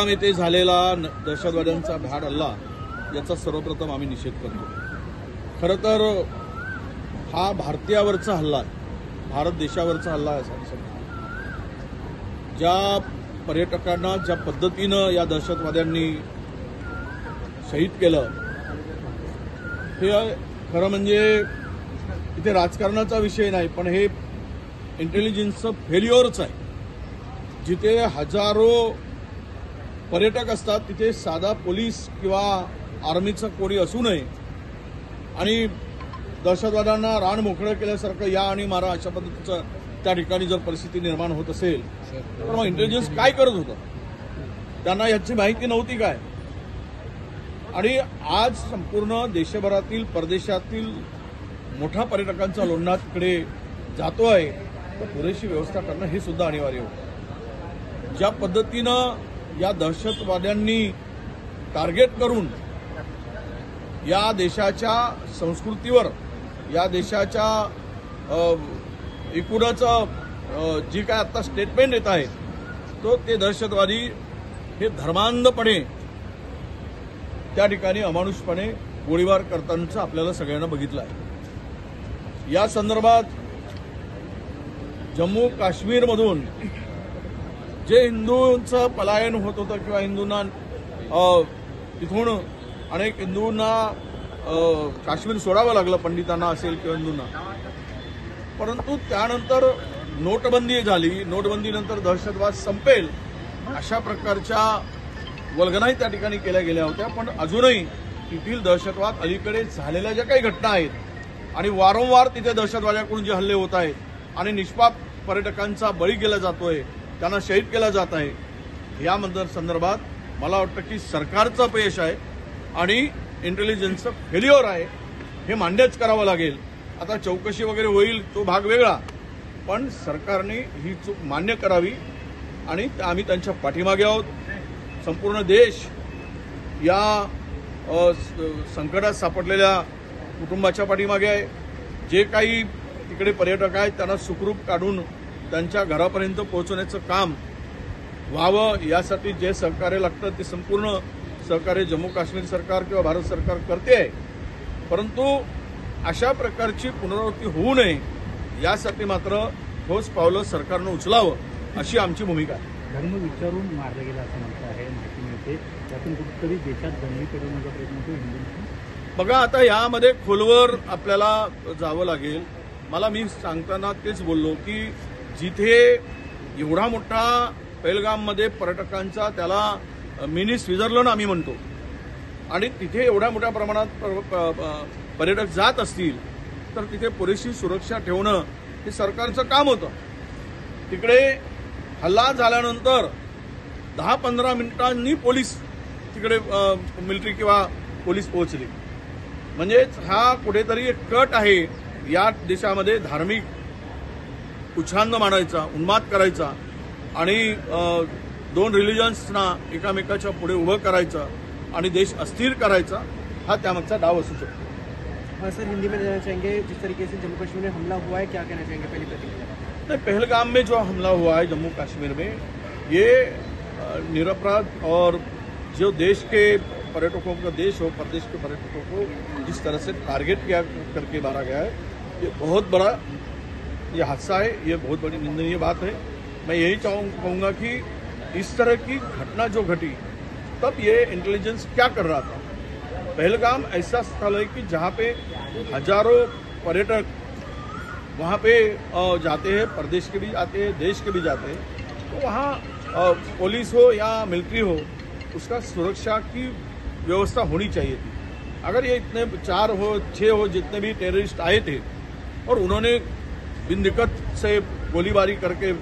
पहलगाम येथे झालेला दहशतवाद्यांचा भ्याड हल्ला याचा सर्वप्रथम आम्ही निषेध करतो। खरं तर हा भारतीयावरचा हल्ला आहे, भारत देशावरचा हल्ला आहे। ज्या पर्यटकांना ज्या पद्धतीनं या दहशतवाद्यांनी शहीद केलं, हे खरं म्हणजे इथे राजकारणाचा विषय नाही, पण हे इंटेलिजन्सचं फेल्युअरच आहे। जिथे हजारो पर्यटक असतात तिथे साधा पोलीस किंवा आर्मीचा कोणी असू नये आणि दहशतवाद्यांना रान मोकळं केल्यासारखं या आणि मारा अशा पद्धतीचं त्या ठिकाणी जर परिस्थिती निर्माण होत असेल तर मग इंटेलिजन्स काय करत होतं? त्यांना याची माहिती नव्हती काय? आणि आज संपूर्ण देशभरातील परदेशातील मोठा पर्यटकांचा लोंढा तिकडे जातोय, तर पुरेशी व्यवस्था करणं हे सुद्धा अनिवार्य होतं। ज्या पद्धतीनं या दहशतवाद्यांनी टार्गेट करून या देशाच्या संस्कृतीवर, या देशाच्या एकूणच जी काय आता स्टेटमेंट येत आहे, तो ते दहशतवादी हे धर्मांधपणे त्या ठिकाणी अमानुषपणे गोळीबार करतानाचं आपल्याला सगळ्यांना बघितलं आहे। या संदर्भात जम्मू काश्मीरमधून जे हिंदूंचं पलायन होत होतं किंवा हिंदूंना तिथून अनेक हिंदूंना काश्मीर सोडावं लागलं, पंडितांना असेल किंवा हिंदूंना, परंतु त्यानंतर नोटबंदी झाली। नोटबंदीनंतर दहशतवाद संपेल अशा प्रकारच्या वल्गनाही त्या ठिकाणी केल्या गेल्या होत्या, पण अजूनही तेथील दहशतवाद अलीकडे झालेल्या ज्या काही घटना आहेत आणि वारंवार तिथे दहशतवाद्यांकडून जे हल्ले होत आहेत आणि निष्पाप पर्यटकांचा बळी केला जातोय, त्यांना शहीद केला जात आहे, या संदर्भात मला वाटतं की सरकारचं अपयश आहे आणि इंटेलिजन्सचं फेल्युअर आहे, हे मान्यच करावं लागेल। आता चौकशी वगैरे होईल तो भाग वेगळा, पण सरकारने ही चूक मान्य करावी आणि आम्ही त्यांच्या पाठीमागे आहोत। संपूर्ण देश या संकटात सापडलेल्या कुटुंबाच्या पाठीमागे आहे। जे काही तिकडे पर्यटक आहेत त्यांना सुखरूप काढून त्यांच्या घरापर्यंत पोहोचवण्याचं काम व्हावं, यासाठी जे सहकार्य लागतं ते संपूर्ण सहकार्य जम्मू काश्मीर सरकार किंवा भारत सरकार करते आहे, परंतु अशा प्रकारची पुनरावृत्ती होऊ नये यासाठी मात्र ठोस पावलं सरकारनं उचलावं अशी आमची भूमिका आहे। धर्म विचारून मारलं गेलं असं म्हणतं आहे, माहिती मिळते, त्यातून कुठेतरी देशात दंगली पेटवण्याचा प्रयत्न होतो हिंदूंचा। बघा, आता यामध्ये खोलवर आपल्याला जावं लागेल। मी सांगताना तेच बोललो की जिथे एवढा मोठा पहलगाममध्ये पर्यटकांचा, त्याला मिनी स्वित्झर्लंड आम्ही म्हणतो, आणि तिथे एवढ्या मोठ्या प्रमाणात पर्यटक जात असतील तर तिथे पुरेशी सुरक्षा ठेवणं हे सरकारचं काम होतं। तिकडे हल्ला झाल्यानंतर 10-15 मिनिटांनी पोलीस तिकडे मिलिटरी किंवा पोलीस पोहोचली, म्हणजेच हा कुठेतरी एक कट आहे या देशामध्ये धार्मिक उच्छांद मांडायचा, उन्माद करायचा आणि दोन रिलिजन्सना एकामेकाच्या पुढे उभं करायचं आणि देश अस्थिर करायचा, हा त्यामागचा डाव असू शकतो। हाँ सर, हिंदी में कहना चाहेंगे, जिस तरीके से जम्मू कश्मीर में हमला हुआ है, क्या कहना चाहेंगे पहली प्रतिक्रिया? नहीं, पहलगाम में जो हमला हुआ है जम्मू कश्मीर में, ये निरपराध और जो देश के पर्यटकों का, देश और प्रदेश के पर्यटकों को जिस तरह से टारगेट किया करके मारा गया है, ये बहुत बड़ा ये हादसा है, ये बहुत बड़ी निंदनीय बात है। मैं यही कहूँगा कि इस तरह की घटना जो घटी तब ये इंटेलिजेंस क्या कर रहा था? पहलगाम ऐसा स्थल है कि जहाँ पे हजारों पर्यटक वहाँ पे जाते हैं, प्रदेश के भी जाते हैं, देश के भी जाते हैं, तो वहाँ पुलिस हो या मिलिट्री हो, उसका सुरक्षा की व्यवस्था होनी चाहिए थी। अगर ये इतने 4 हो 6 हो जितने भी टेररिस्ट आए थे और उन्होंने बिन दिक्कत से गोलीबारी करके